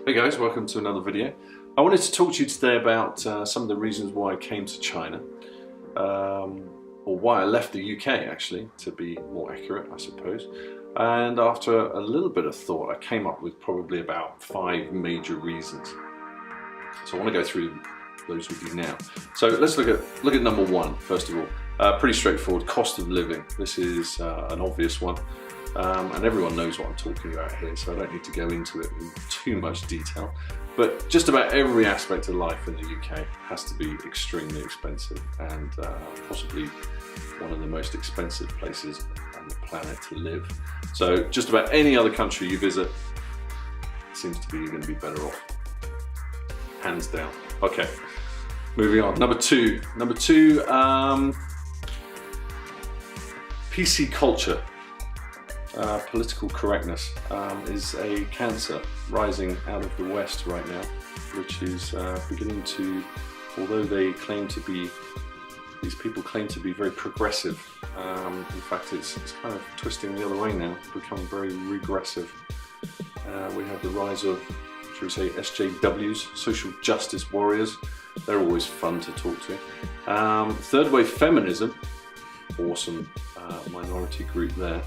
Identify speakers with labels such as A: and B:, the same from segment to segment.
A: Hey guys, welcome to another video. I wanted to talk to you today about some of the reasons why I came to China, or why I left the UK actually, to be more accurate I suppose. And after a little bit of thought, I came up with probably about 5 major reasons. So I want to go through those with you now. So let's look at number 1 first of all. Pretty straightforward, cost of living. This is an obvious one. And everyone knows what I'm talking about here, so I don't need to go into it in too much detail. But just about every aspect of life in the UK has to be extremely expensive, and possibly one of the most expensive places on the planet to live. So just about any other country you visit seems to be you're going to be better off, hands down. Okay, moving on. Number two, PC culture. Political correctness is a cancer rising out of the West right now, which is beginning to, although they claim to be, these people claim to be very progressive, in fact it's kind of twisting the other way now, becoming very regressive. We have the rise of, shall we say, SJWs, social justice warriors. They're always fun to talk to. Third wave feminism, awesome minority group there.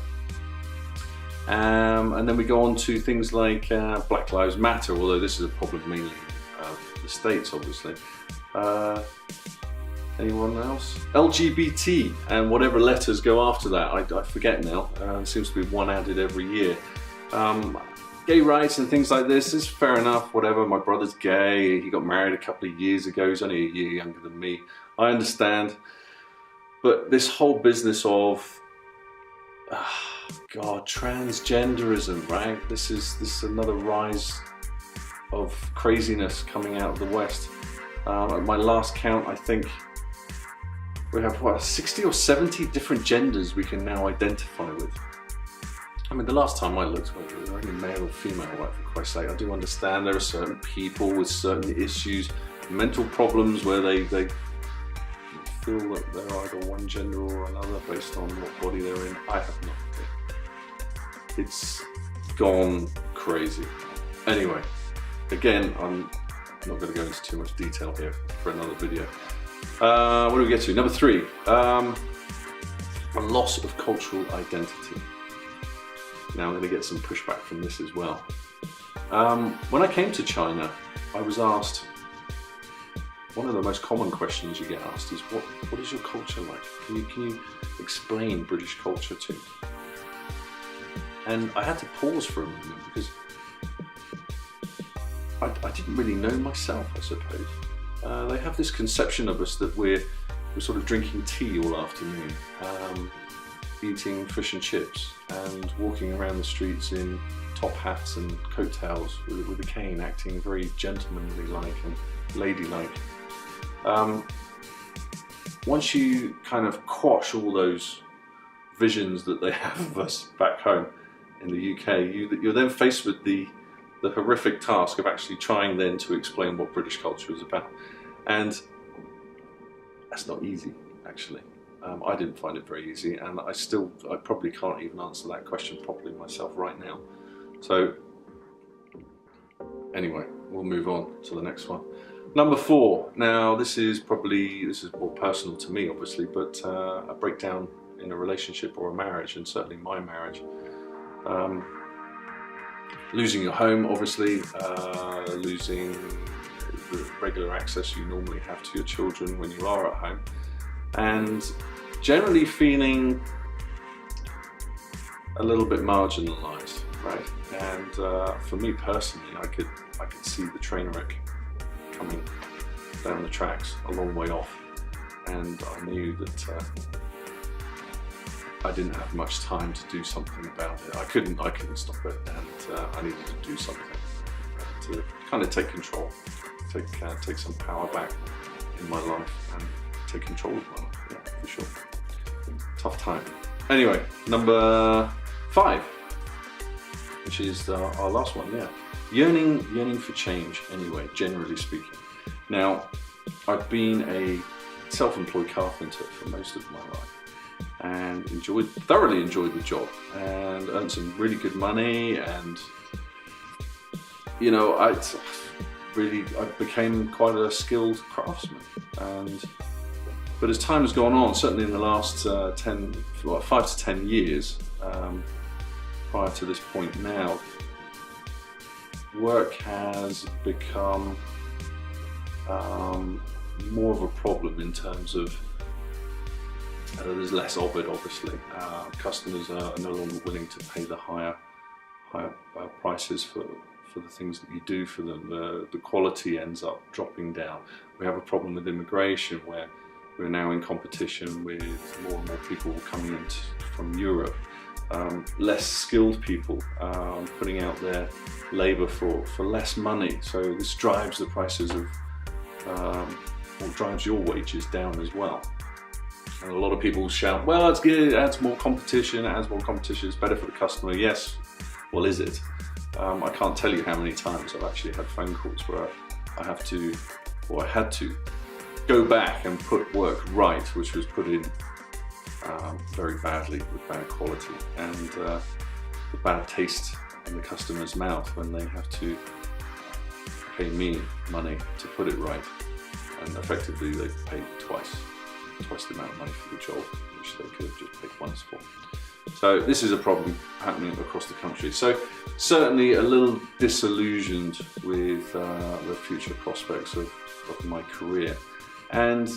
A: And then we go on to things like Black Lives Matter, although this is a problem mainly in the States, obviously. Anyone else? LGBT and whatever letters go after that, I forget now. There seems to be one added every year. Gay rights and things like this is fair enough, whatever. My brother's gay, he got married a couple of years ago, he's only a year younger than me. I understand. But this whole business of God, transgenderism, right? This is another rise of craziness coming out of the West. At my last count, I think we have, what, 60 or 70 different genders we can now identify with. I mean, the last time I looked, whether they were only male or female, right, for Christ's sake. I do understand there are certain people with certain issues, mental problems, where they feel that they're either one gender or another based on what body they're in. I have no idea. It's gone crazy. Anyway, again, I'm not going to go into too much detail here for another video. What do we get to? Number 3, a loss of cultural identity. Now I'm going to get some pushback from this as well. When I came to China, I was asked, one of the most common questions you get asked is, what is your culture like? Can you explain British culture to me? And I had to pause for a moment because I didn't really know myself, I suppose. They have this conception of us that we're sort of drinking tea all afternoon, eating fish and chips, and walking around the streets in top hats and coattails with a cane, acting very gentlemanly-like and ladylike. Once you kind of quash all those visions that they have of us back home in the UK, you're then faced with the horrific task of actually trying then to explain what British culture is about. And that's not easy, actually. I didn't find it very easy, and I probably can't even answer that question properly myself right now. So anyway, we'll move on to the next one. Number 4. Now this is more personal to me, obviously, but a breakdown in a relationship or a marriage, and certainly my marriage. Losing your home, obviously, losing the regular access you normally have to your children when you are at home, and generally feeling a little bit marginalised, right? And for me personally, I could see the train wreck coming down the tracks a long way off, and I knew that I didn't have much time to do something about it. I couldn't stop it, and I needed to do something to kind of take control, take some power back in my life, and take control of my life. Yeah, for sure. Tough time. Anyway, number 5, which is our last one. Yeah, yearning for change. Anyway, generally speaking. Now, I've been a self-employed carpenter for most of my life, and thoroughly enjoyed the job, and earned some really good money, and you know, I became quite a skilled craftsman. But as time has gone on, certainly in the last 5 to 10 years, prior to this point now, work has become more of a problem in terms of there's less of it, obviously. Customers are no longer willing to pay the higher prices for the things that you do for them. The quality ends up dropping down. We have a problem with immigration, where we're now in competition with more and more people coming in from Europe. Less skilled people putting out their labour for less money. So this drives the prices of, or drives your wages down as well. And a lot of people shout, well, it's good, it adds more competition, it's better for the customer. Yes, well, is it? I can't tell you how many times I've actually had phone calls where I had to go back and put work right, which was put in very badly with bad quality, and the bad taste in the customer's mouth when they have to pay me money to put it right, and effectively they pay twice the amount of money for the job, which they could have just paid once for. So this is a problem happening across the country. So certainly a little disillusioned with the future prospects of my career, and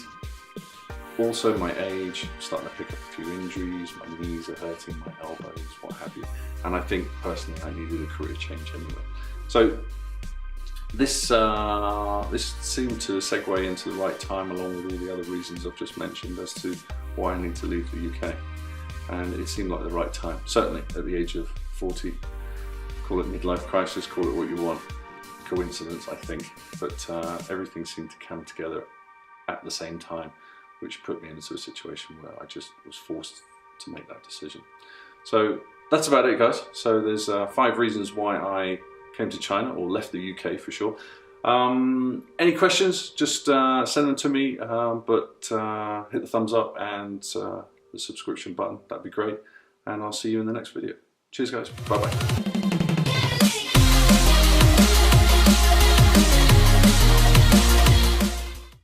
A: also my age, starting to pick up a few injuries, my knees are hurting, my elbows, what have you. And I think personally I needed a career change anyway. So this seemed to segue into the right time, along with all the other reasons I've just mentioned as to why I need to leave the UK. And it seemed like the right time, certainly at the age of 40. Call it midlife crisis, call it what you want. Coincidence, I think, but everything seemed to come together at the same time, which put me into a situation where I just was forced to make that decision. So that's about it, guys. So there's 5 reasons why I came to China, or left the UK for sure. Any questions, just send them to me, but hit the thumbs up and the subscription button, that'd be great. And I'll see you in the next video. Cheers, guys. Bye-bye.